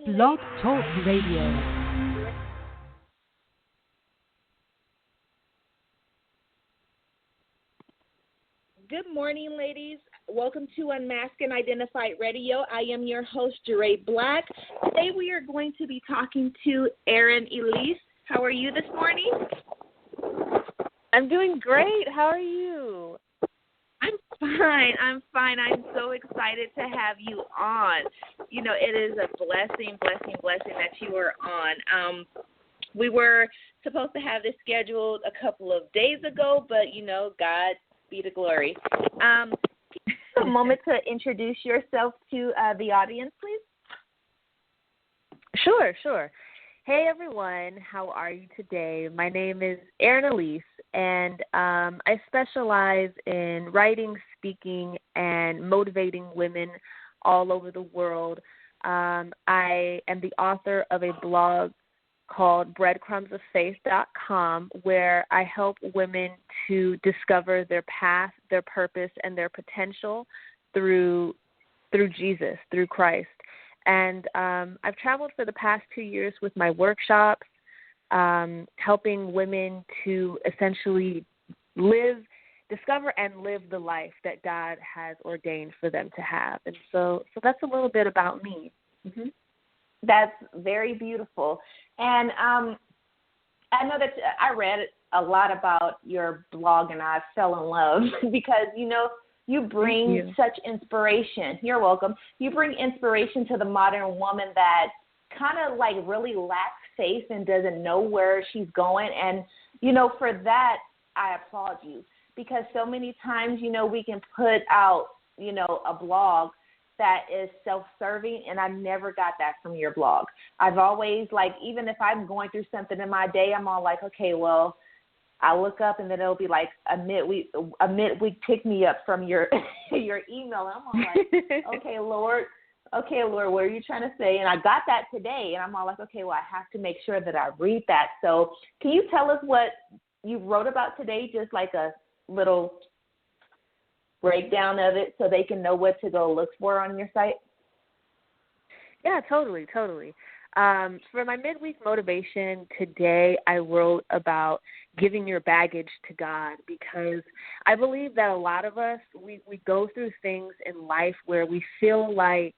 Blog Talk Radio. Good morning, ladies. Welcome to Unmasked Identified Radio. I am your host, Jeray Black. Today we are going to be talking to ERIN ELISE. How are you this morning? I'm doing great. How are you? I'm fine. I'm so excited to have you on. You know, it is a blessing that you are on. We were supposed to have this scheduled a couple of days ago, but, you know, God be the glory. A moment to introduce yourself to the audience, please. Sure. Hey, everyone. How are you today? My name is ERIN ELISE, and I specialize in writing, speaking, and motivating women all over the world. I am the author of a blog called breadcrumbsoffaith.com, where I help women to discover their path, their purpose, and their potential through Jesus, through Christ. And I've traveled for the past 2 years with my workshops, helping women to essentially discover and live the life that God has ordained for them to have. And so that's a little bit about me. Mm-hmm. That's very beautiful. And I know that I read a lot about your blog, and I fell in love because, you know, you bring such inspiration. You're welcome. You bring inspiration to the modern woman that kind of like really lacks faith and doesn't know where she's going. And, you know, for that, I applaud you, because so many times, you know, we can put out, you know, a blog that is self-serving, and I never got that from your blog. I've always, like, even if I'm going through something in my day, I'm all like, okay, well, I look up and then it'll be like a midweek pick me up from your your email. And I'm all like, okay, Lord, what are you trying to say? And I got that today, and I'm all like, okay, well, I have to make sure that I read that. So can you tell us what you wrote about today, just like a little breakdown of it so they can know what to go look for on your site? Yeah, totally. For my midweek motivation today, I wrote about giving your baggage to God, because I believe that a lot of us, we go through things in life where we feel like,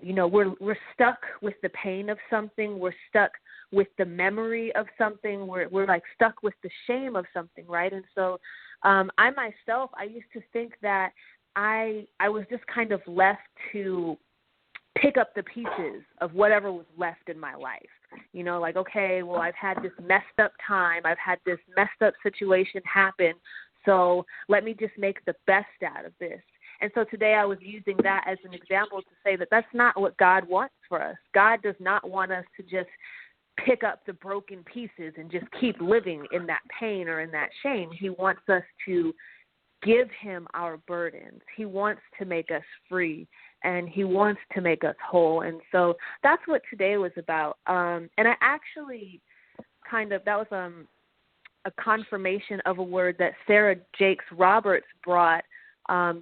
you know, we're stuck with the pain of something. We're stuck with the memory of something. We're like stuck with the shame of something, right? And so I used to think that I was just kind of left to pick up the pieces of whatever was left in my life. You know, like, okay, well, I've had this messed up time. I've had this messed up situation happen. So let me just make the best out of this. And so today I was using that as an example to say that that's not what God wants for us. God does not want us to just pick up the broken pieces and just keep living in that pain or in that shame. He wants us to give him our burdens. He wants to make us free, and he wants to make us whole. And so that's what today was about. And I actually that was a confirmation of a word that Sarah Jakes Roberts brought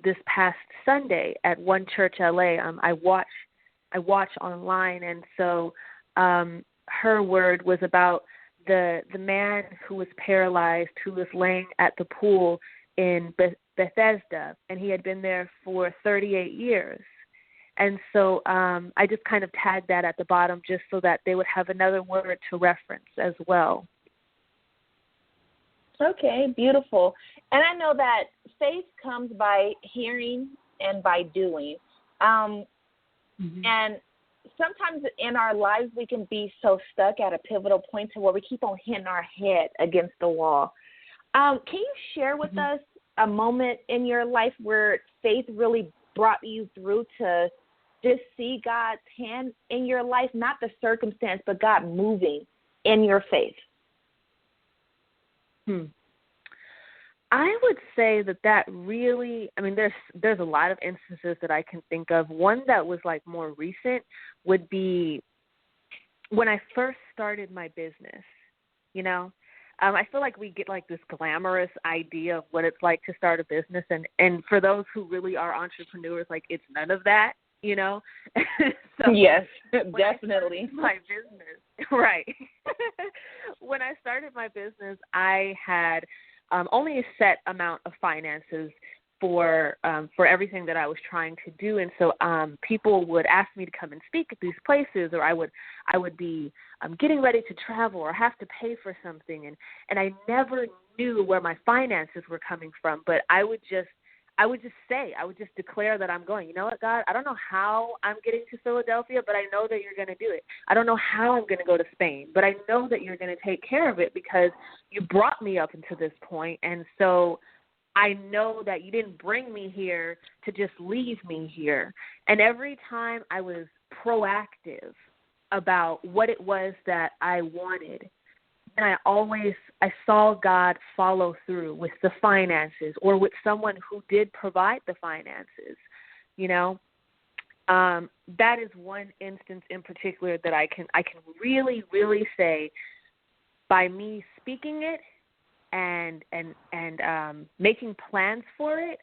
this past Sunday at One Church LA. I watch online, and so her word was about the man who was paralyzed, who was laying at the pool in Bethesda, and he had been there for 38 years. And so I just kind of tagged that at the bottom just so that they would have another word to reference as well. Okay, beautiful. And I know that faith comes by hearing and by doing. And sometimes in our lives we can be so stuck at a pivotal point to where we keep on hitting our head against the wall. Can you share with us a moment in your life where faith really brought you through to just see God's hand in your life, not the circumstance, but God moving in your faith? I would say that really, I mean, there's a lot of instances that I can think of. One that was like more recent would be when I first started my business, you know. I feel like we get like this glamorous idea of what it's like to start a business. And for those who really are entrepreneurs, like it's none of that. you know? So yes, definitely. My business, right. When I started my business, I had only a set amount of finances for everything that I was trying to do, and so people would ask me to come and speak at these places, or I would be getting ready to travel or have to pay for something, and I never knew where my finances were coming from, but I would just declare that I'm going. You know what, God? I don't know how I'm getting to Philadelphia, but I know that you're going to do it. I don't know how I'm going to go to Spain, but I know that you're going to take care of it because you brought me up into this point, and so I know that you didn't bring me here to just leave me here. And every time I was proactive about what it was that I wanted, and I saw God follow through with the finances or with someone who did provide the finances, you know. That is one instance in particular that I can really, really say by me speaking it and making plans for it,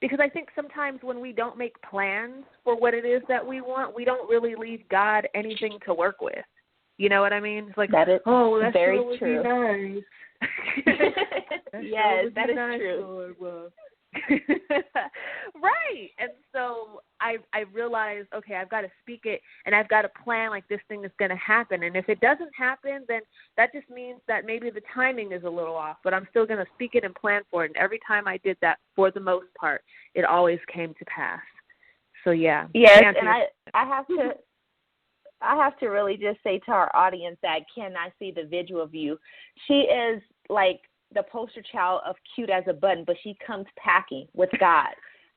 because I think sometimes when we don't make plans for what it is that we want, we don't really leave God anything to work with. You know what I mean? It's like, that is that very sure would true. Be nice. Yes, sure that is nice, true. Lord. Right. And so I realized, okay, I've got to speak it, and I've got to plan like this thing is going to happen. And if it doesn't happen, then that just means that maybe the timing is a little off, but I'm still going to speak it and plan for it. And every time I did that, for the most part, it always came to pass. So, yeah. Yes, and I have to really just say to our audience that can I see the visual view. She is like the poster child of cute as a button, but she comes packing with God.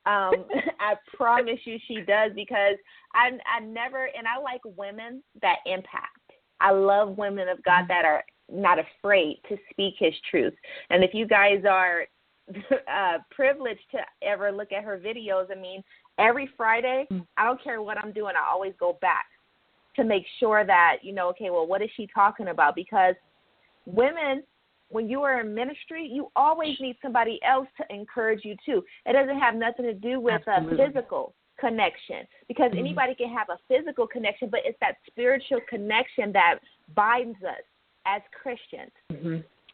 I promise you she does, because I never, and I like women that impact. I love women of God that are not afraid to speak his truth. And if you guys are privileged to ever look at her videos, I mean, every Friday, I don't care what I'm doing, I always go back to make sure that, you know, okay, well, what is she talking about? Because women, when you are in ministry, you always need somebody else to encourage you too. It doesn't have nothing to do with Absolutely. a physical connection, because anybody can have a physical connection, but it's that spiritual connection that binds us as Christians.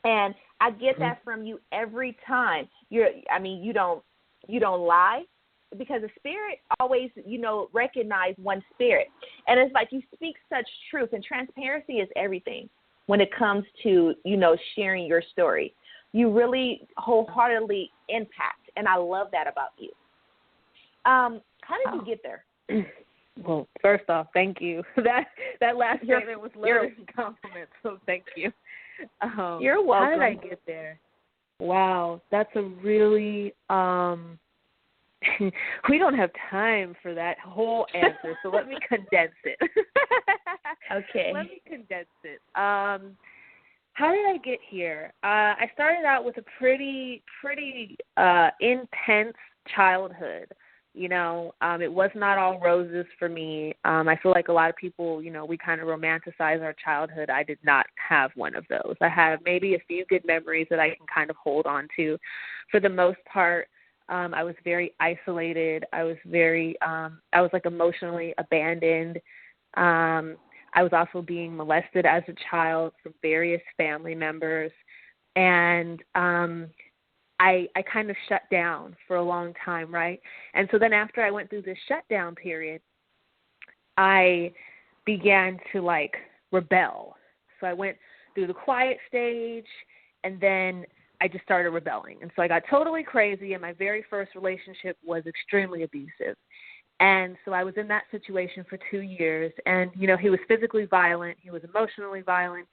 And I get that from you every time. You don't lie, because the spirit always, you know, recognize one spirit. And it's like you speak such truth, and transparency is everything when it comes to, you know, sharing your story. You really wholeheartedly impact, and I love that about you. How did you get there? Well, first off, thank you. That last statement was literally a compliment, so thank you. You're welcome. How did I get there? Wow, that's a really we don't have time for that whole answer, so let me condense it. Okay. Let me condense it. How did I get here? I started out with a pretty intense childhood. You know, it was not all roses for me. I feel like a lot of people, you know, we kind of romanticize our childhood. I did not have one of those. I have maybe a few good memories that I can kind of hold on to. For the most part, I was very isolated. I was like emotionally abandoned. I was also being molested as a child from various family members. And I kind of shut down for a long time, right? And so then after I went through this shutdown period, I began to, like, rebel. So I went through the quiet stage, and then I just started rebelling. And so I got totally crazy, and my very first relationship was extremely abusive. And so I was in that situation for 2 years, and, you know, he was physically violent. He was emotionally violent.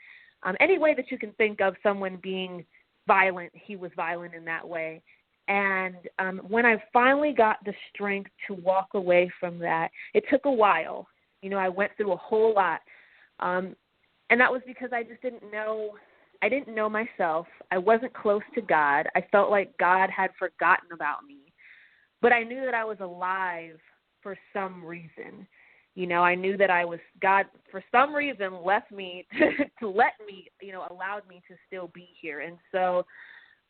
Any way that you can think of someone being violent, he was violent in that way. And when I finally got the strength to walk away from that, it took a while. You know, I went through a whole lot. And that was because I just didn't know. I didn't know myself. I wasn't close to God. I felt like God had forgotten about me. But I knew that I was alive for some reason. You know, I knew that God, for some reason, left me to let me, you know, allowed me to still be here. And so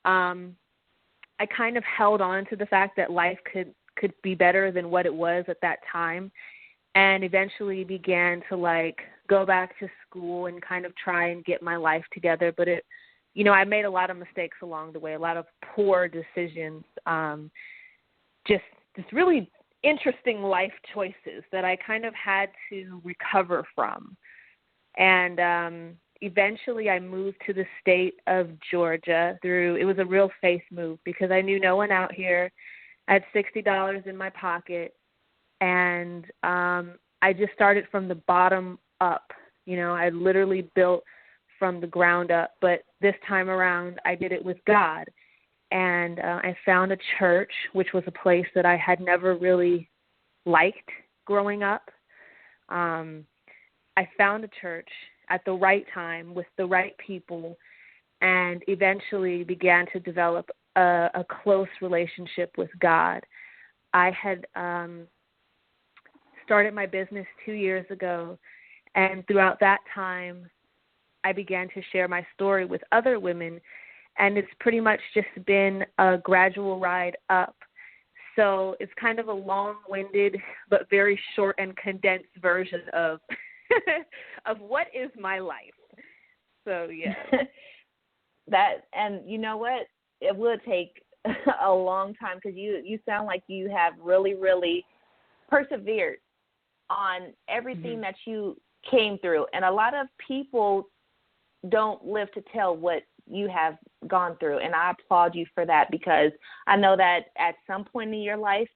I kind of held on to the fact that life could be better than what it was at that time, and eventually began to like go back to school and kind of try and get my life together. But it, I made a lot of mistakes along the way, a lot of poor decisions, just really interesting life choices that I kind of had to recover from. And eventually I moved to the state of Georgia it was a real faith move because I knew no one out here. I had $60 in my pocket, and I just started from the bottom up. I literally built from the ground up, but this time around I did it with God. And I found a church, which was a place that I had never really liked growing up. I found a church at the right time with the right people, and eventually began to develop a close relationship with God. I had started my business 2 years ago, and throughout that time, I began to share my story with other women, and it's pretty much just been a gradual ride up. So it's kind of a long-winded but very short and condensed version of of what is my life. So, yeah. And you know what? It will take a long time because you sound like you have really, really persevered on everything that you came through. And a lot of people don't live to tell what you have gone through. And I applaud you for that because I know that at some point in your life,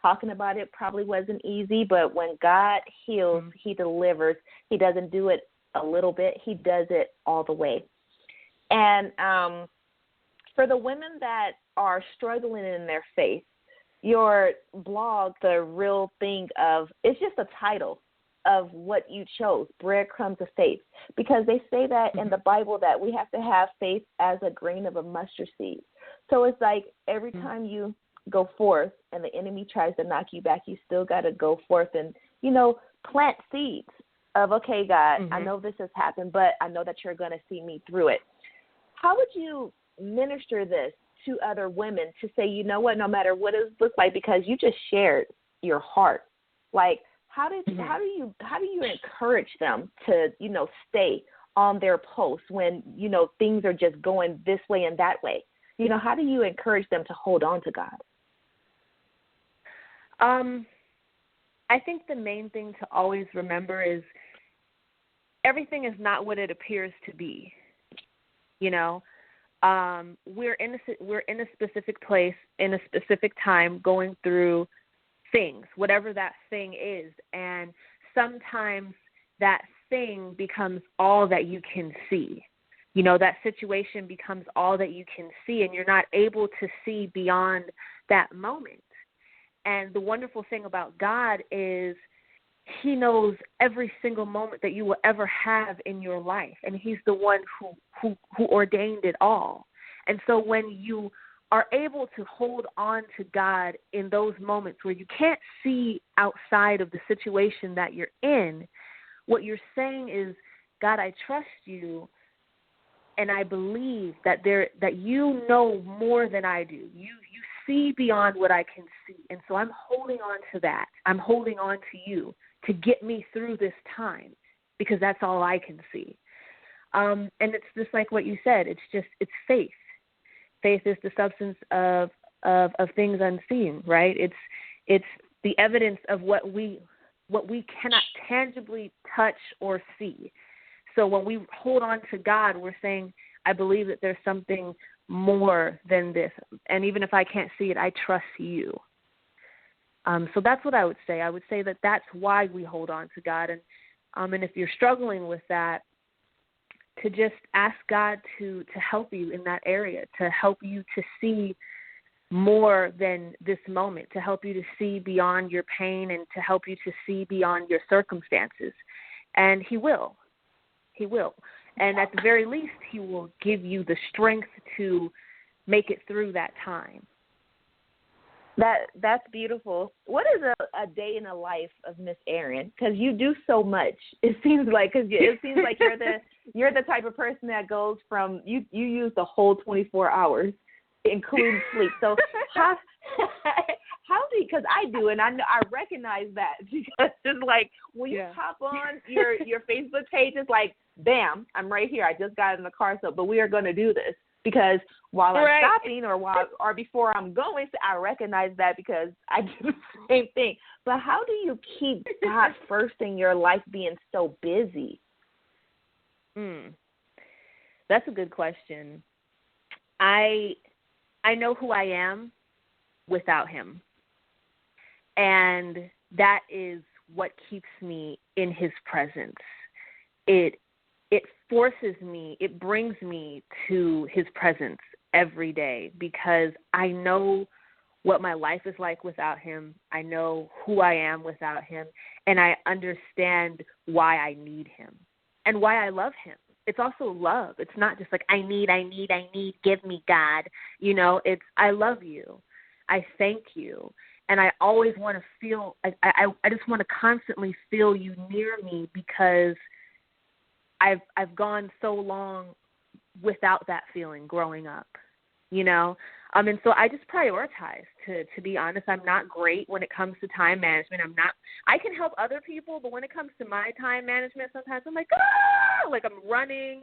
talking about it probably wasn't easy, but when God heals, he delivers. He doesn't do it a little bit. He does it all the way. And for the women that are struggling in their faith, your blog, The Real Thing of, it's just a title of what you chose, Breadcrumbs of Faith, because they say that in the Bible that we have to have faith as a grain of a mustard seed. So it's like every time you go forth and the enemy tries to knock you back, you still got to go forth and, plant seeds of, okay, God, I know this has happened, but I know that you're going to see me through it. How would you minister this to other women to say, you know what, no matter what it looks like, because you just shared your heart, like, how do you encourage them to, stay on their post when, things are just going this way and that way? How do you encourage them to hold on to God? I think the main thing to always remember is everything is not what it appears to be. We're in a specific place in a specific time going through things, whatever that thing is. And sometimes that thing becomes all that you can see. That situation becomes all that you can see, and you're not able to see beyond that moment. And the wonderful thing about God is he knows every single moment that you will ever have in your life, and he's the one who ordained it all. And so when you are able to hold on to God in those moments where you can't see outside of the situation that you're in, what you're saying is, God, I trust you, and I believe that you know more than I do. You see beyond what I can see, and so I'm holding on to that. I'm holding on to you to get me through this time because that's all I can see. And it's just like what you said. It's faith. Faith is the substance of things unseen, right? It's the evidence of what we cannot tangibly touch or see. So when we hold on to God, we're saying, I believe that there's something more than this. And even if I can't see it, I trust you. So that's what I would say. I would say that that's why we hold on to God. And if you're struggling with that, to just ask God to help you in that area, to help you to see more than this moment, to help you to see beyond your pain and to help you to see beyond your circumstances. And he will. He will. And at the very least, he will give you the strength to make it through that time. That's beautiful. What is a day in the life of Miss ERIN? Because you do so much. It seems like you're the type of person that goes from you use the whole 24 hours, including sleep. So How do you, because I do, and I know I recognize that because it's like when you hop on your Facebook page, it's like, bam, I'm right here. I just got in the car, but we are going to do this because while I'm stopping or before I'm going, I recognize that because I do the same thing. But how do you keep God first in your life being so busy? That's a good question. I know who I am without him. And that is what keeps me in his presence. It forces me, it brings me to his presence every day because I know what my life is like without him. I know who I am without him, and I understand why I need him and why I love him. It's also love. It's not just like I need, give me God. You know, it's I love you. I thank you. And I always want to feel, I just want to constantly feel you near me because I've gone so long without that feeling growing up, you know. And so I just prioritize, to be honest. I'm not great when it comes to time management. I can help other people, but when it comes to my time management, sometimes I'm like, like I'm running.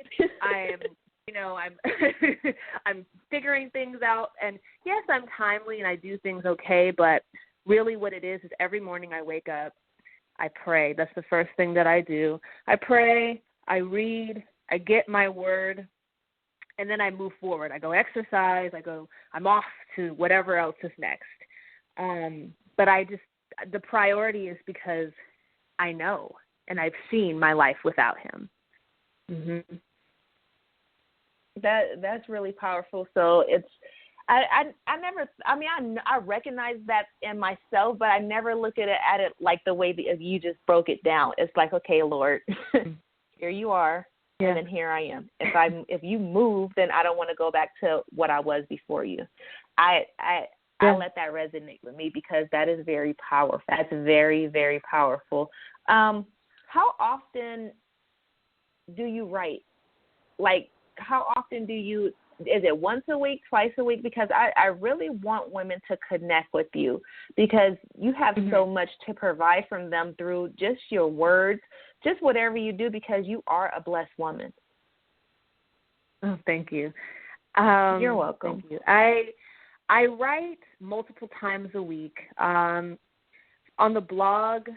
I'm figuring things out. And yes, I'm timely and I do things okay, but really what it is every morning I wake up, I pray. That's the first thing that I do. I pray, I read, I get my word, and then I move forward. I go exercise, I'm off to whatever else is next. But the priority is because I know and I've seen my life without him. Mm-hmm. That's really powerful. So it's I recognize that in myself, but I never look at it like the way that you just broke it down. It's like, okay, Lord, here you are, and then here I am. If you move, then I don't want to go back to what I was before you. I let that resonate with me because that is very powerful. That's very, very powerful. How often do you write? Like, how often is it once a week, twice a week? Because I really want women to connect with you because you have so much to provide from them through just your words, just whatever you do, because you are a blessed woman. Oh, thank you. You're welcome. Thank you. I write multiple times a week. On the blog,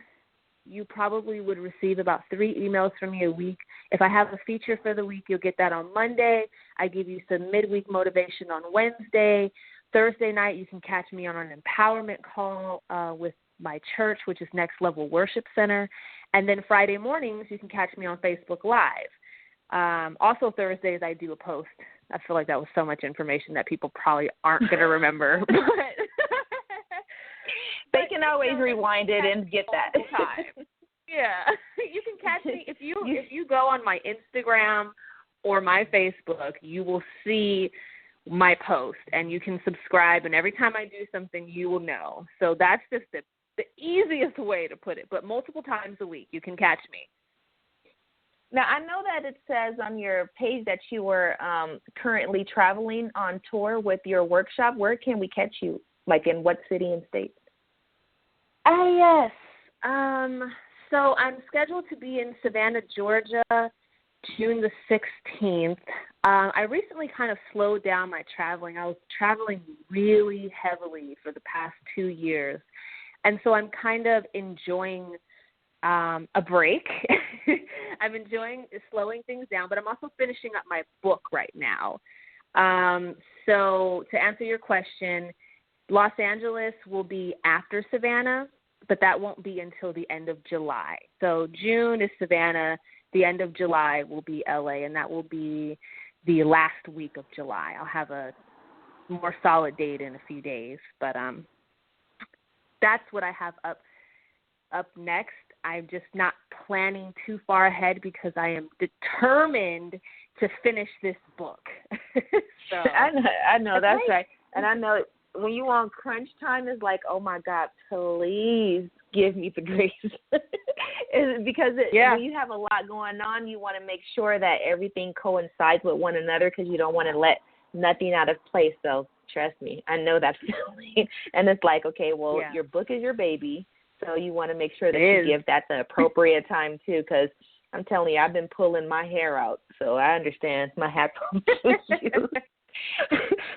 you probably would receive about 3 emails from me a week. If I have a feature for the week, you'll get that on Monday. I give you some midweek motivation on Wednesday. Thursday night, you can catch me on an empowerment call with my church, which is Next Level Worship Center. And then Friday mornings, you can catch me on Facebook Live. Also Thursdays, I do a post. I feel like that was so much information that people probably aren't going to remember. But they can always rewind it and get that. Yeah, you can catch me if you go on my Instagram or my Facebook, you will see my post and you can subscribe. And every time I do something, you will know. So that's just the easiest way to put it. But multiple times a week, you can catch me. Now, I know that it says on your page that you were currently traveling on tour with your workshop. Where can we catch you? Like in what city and state? Yes. So I'm scheduled to be in Savannah, Georgia, June the 16th. I recently kind of slowed down my traveling. I was traveling really heavily for the past 2 years. And so I'm kind of enjoying a break. I'm enjoying slowing things down, but I'm also finishing up my book right now. So to answer your question, Los Angeles will be after Savannah, but that won't be until the end of July. So June is Savannah. The end of July will be LA, and that will be the last week of July. I'll have a more solid date in a few days, but that's what I have up next. I'm just not planning too far ahead because I am determined to finish this book. So I know that's right. And I know when you on crunch time, it's like, oh my God, please give me the grace. Because when you have a lot going on, you want to make sure that everything coincides with one another because you don't want to let nothing out of place. So Trust me, I know that feeling. And it's like, okay, well, your book is your baby, so you want to make sure that you give that the appropriate time too, because I'm telling you, I've been pulling my hair out, so I understand. My hat's off to you.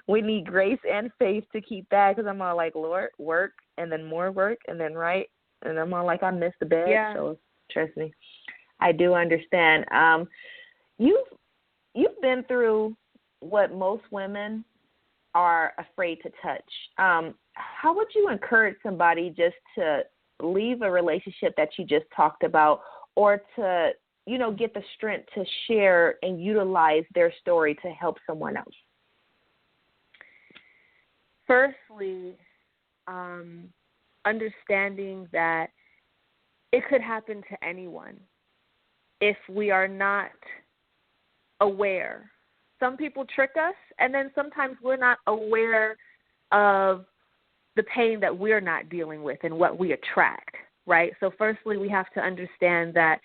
We need grace and faith to keep that, because I'm all like, Lord, work, and then more work, and then write, and I'm all like, I missed the bed. So trust me, I do understand. You've been through what most women are afraid to touch. How would you encourage somebody just to leave a relationship that you just talked about, or to, you know, get the strength to share and utilize their story to help someone else? Firstly, understanding that it could happen to anyone if we are not aware. Some people trick us, and then sometimes we're not aware of the pain that we're not dealing with and what we attract, right? So firstly, we have to understand that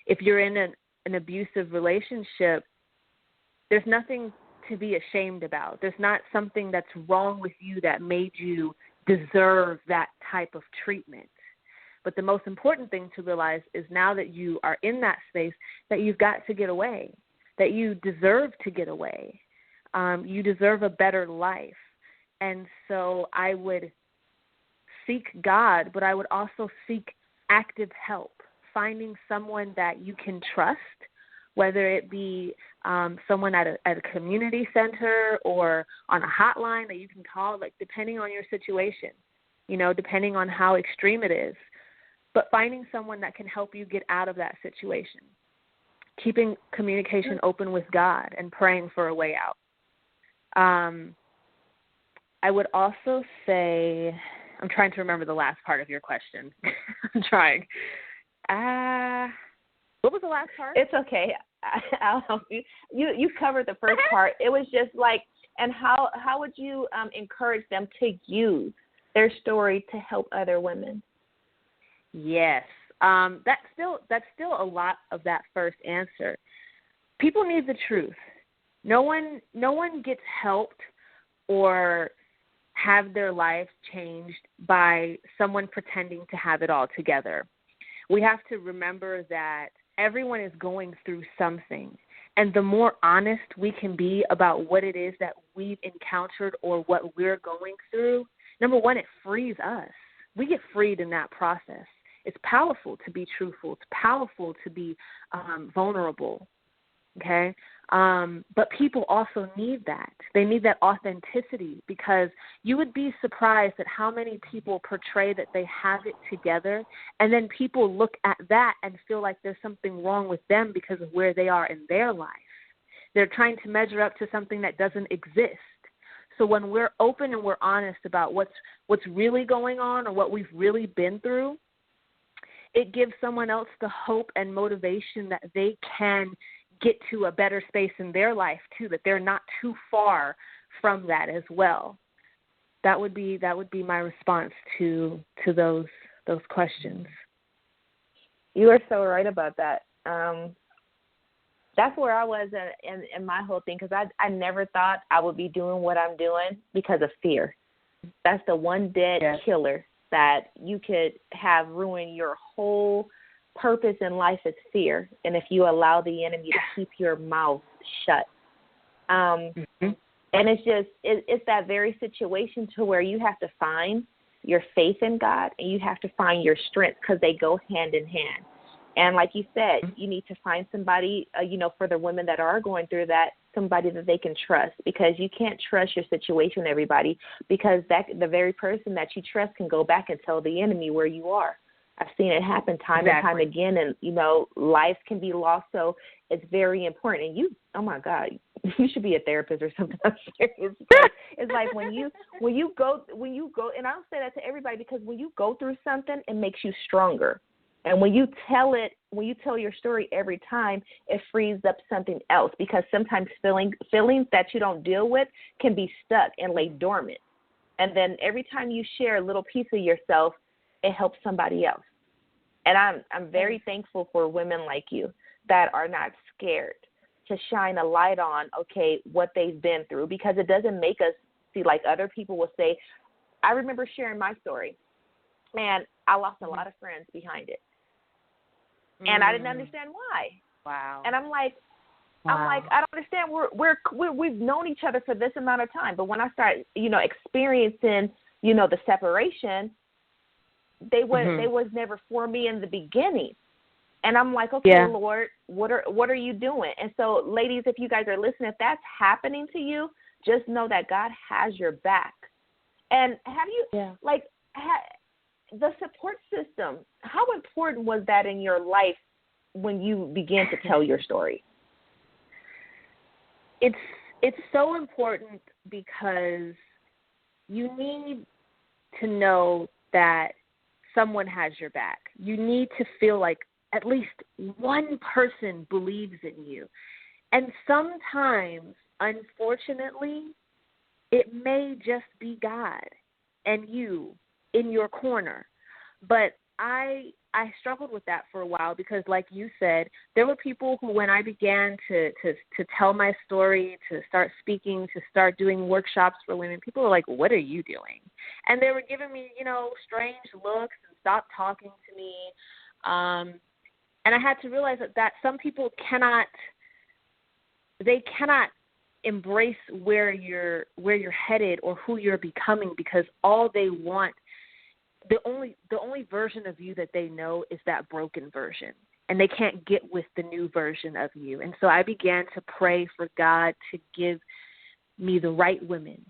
if you're in an abusive relationship, there's nothing to be ashamed about. There's not something that's wrong with you that made you deserve that type of treatment. But the most important thing to realize is, now that you are in that space, that you've got to get away, that you deserve to get away. You deserve a better life. And so I would seek God, but I would also seek active help, finding someone that you can trust, whether it be someone at a community center or on a hotline that you can call, like depending on your situation, you know, depending on how extreme it is. But finding someone that can help you get out of that situation. Keeping communication open with God and praying for a way out. I would also say, I'm trying to remember the last part of your question. I'm trying. What was the last part? It's okay. I'll help you. You covered the first part. It was just like, and how would you encourage them to use their story to help other women? Yes. That's still a lot of that first answer. People need the truth. No one gets helped or have their life changed by someone pretending to have it all together. We have to remember that everyone is going through something. And the more honest we can be about what it is that we've encountered or what we're going through, number one, it frees us. We get freed in that process. It's powerful to be truthful. It's powerful to be vulnerable, okay? But people also need that. They need that authenticity, because you would be surprised at how many people portray that they have it together, and then people look at that and feel like there's something wrong with them because of where they are in their life. They're trying to measure up to something that doesn't exist. So when we're open and we're honest about what's really going on or what we've really been through, it gives someone else the hope and motivation that they can get to a better space in their life too, that they're not too far from that as well. That would be my response to those questions. You are so right about that. That's where I was in my whole thing, because I never thought I would be doing what I'm doing because of fear. That's the one dead killer that you could have ruin your whole purpose in life, is fear. And if you allow the enemy to keep your mouth shut. And it's that very situation to where you have to find your faith in God and you have to find your strength, because they go hand in hand. And like you said, you need to find somebody, for the women that are going through that, somebody that they can trust, because you can't trust your situation, everybody, because the very person that you trust can go back and tell the enemy where you are. I've seen it happen time and time again, and, lives can be lost. So it's very important. And you, oh my God, you should be a therapist or something. I'm serious. It's like when you go, and I'll say that to everybody, because when you go through something, it makes you stronger. And when you tell your story every time, it frees up something else, because sometimes feelings that you don't deal with can be stuck and lay dormant. And then every time you share a little piece of yourself, it helps somebody else. And I'm very thankful for women like you that are not scared to shine a light on, what they've been through, because it doesn't make us See, like other people will say, I remember sharing my story, and I lost a lot of friends behind it. And I didn't understand why. Wow. And I'm like, I don't understand. We've known each other for this amount of time, but when I start, experiencing, the separation, they was never for me in the beginning. And I'm like, okay, Lord, what are you doing? And so, ladies, if you guys are listening, if that's happening to you, just know that God has your back. And have you the support system? How important was that in your life when you began to tell your story? It's so important because you need to know that someone has your back. You need to feel like at least one person believes in you. And sometimes, unfortunately, it may just be God and you in your corner. But I struggled with that for a while because, like you said, there were people who, when I began to tell my story, to start speaking, to start doing workshops for women, people were like, what are you doing? And they were giving me, strange looks and stop talking to me. And I had to realize that some people cannot embrace where you're headed or who you're becoming, because all they want, the only version of you that they know is that broken version, and they can't get with the new version of you. And so I began to pray for God to give me the right women.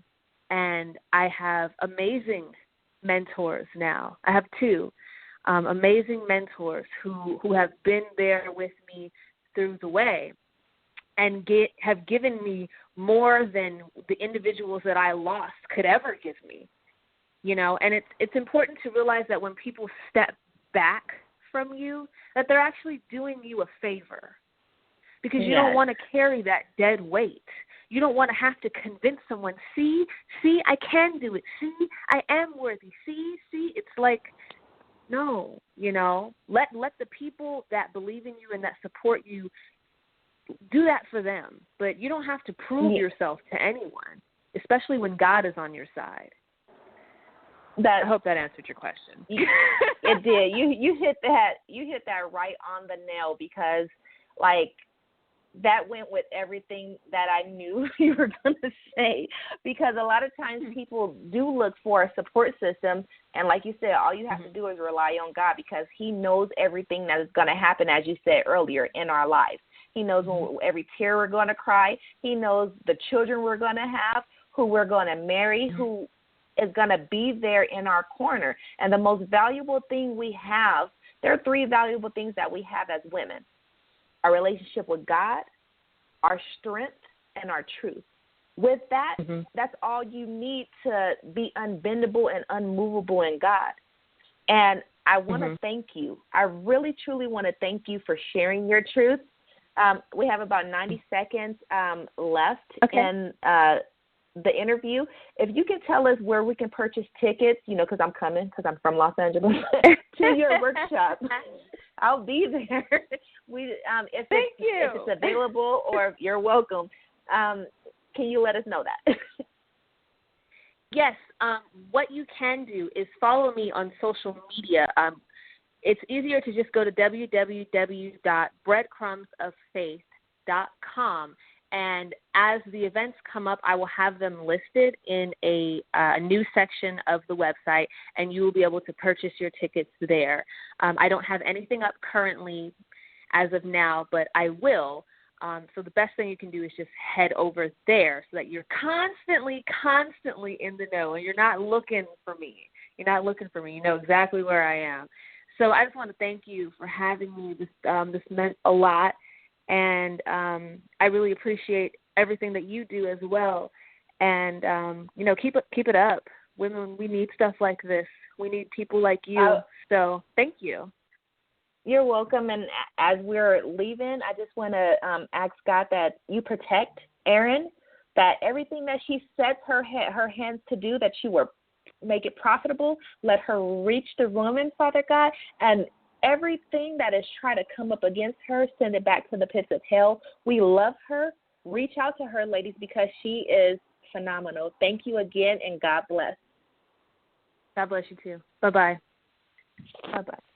And I have amazing mentors now. I have two amazing mentors who have been there with me through the way and have given me more than the individuals that I lost could ever give me. And it's important to realize that when people step back from you, that they're actually doing you a favor, because you don't want to carry that dead weight. You don't want to have to convince someone, see, I can do it. See, I am worthy. See, it's like, no, let the people that believe in you and that support you do that for them. But you don't have to prove yourself to anyone, especially when God is on your side. I hope that answered your question. It did. You hit that right on the nail, because that went with everything that I knew you were going to say, because a lot of times people do look for a support system, and like you said, all you have to do is rely on God, because he knows everything that is going to happen, as you said earlier, in our lives. He knows when every tear we're going to cry. He knows the children we're going to have, who we're going to marry, who is going to be there in our corner. And the most valuable thing we have, there are three valuable things that we have as women: our relationship with God, our strength, and our truth. With that, that's all you need to be unbendable and unmovable in God. And I want to thank you. I really, truly want to thank you for sharing your truth. We have about 90 seconds left in the interview. If you can tell us where we can purchase tickets, because I'm coming, because I'm from Los Angeles, to your workshop. I'll be there. If it's available, or you're welcome. Can you let us know that? Yes. What you can do is follow me on social media. It's easier to just go to www.breadcrumbsoffaith.com. And as the events come up, I will have them listed in a new section of the website, and you will be able to purchase your tickets there. I don't have anything up currently as of now, but I will. So the best thing you can do is just head over there so that you're constantly in the know, and you're not looking for me. You know exactly where I am. So I just want to thank you for having me. This meant a lot. And I really appreciate everything that you do as well. And, keep it up. Women, we need stuff like this. We need people like you. So thank you. You're welcome. And as we're leaving, I just want to ask God that you protect ERIN, that everything that she sets her hands to do, that she will make it profitable. Let her reach the woman, Father God, and everything that is trying to come up against her, send it back to the pits of hell. We love her. Reach out to her, ladies, because she is phenomenal. Thank you again, and God bless. God bless you too. Bye-bye. Bye-bye.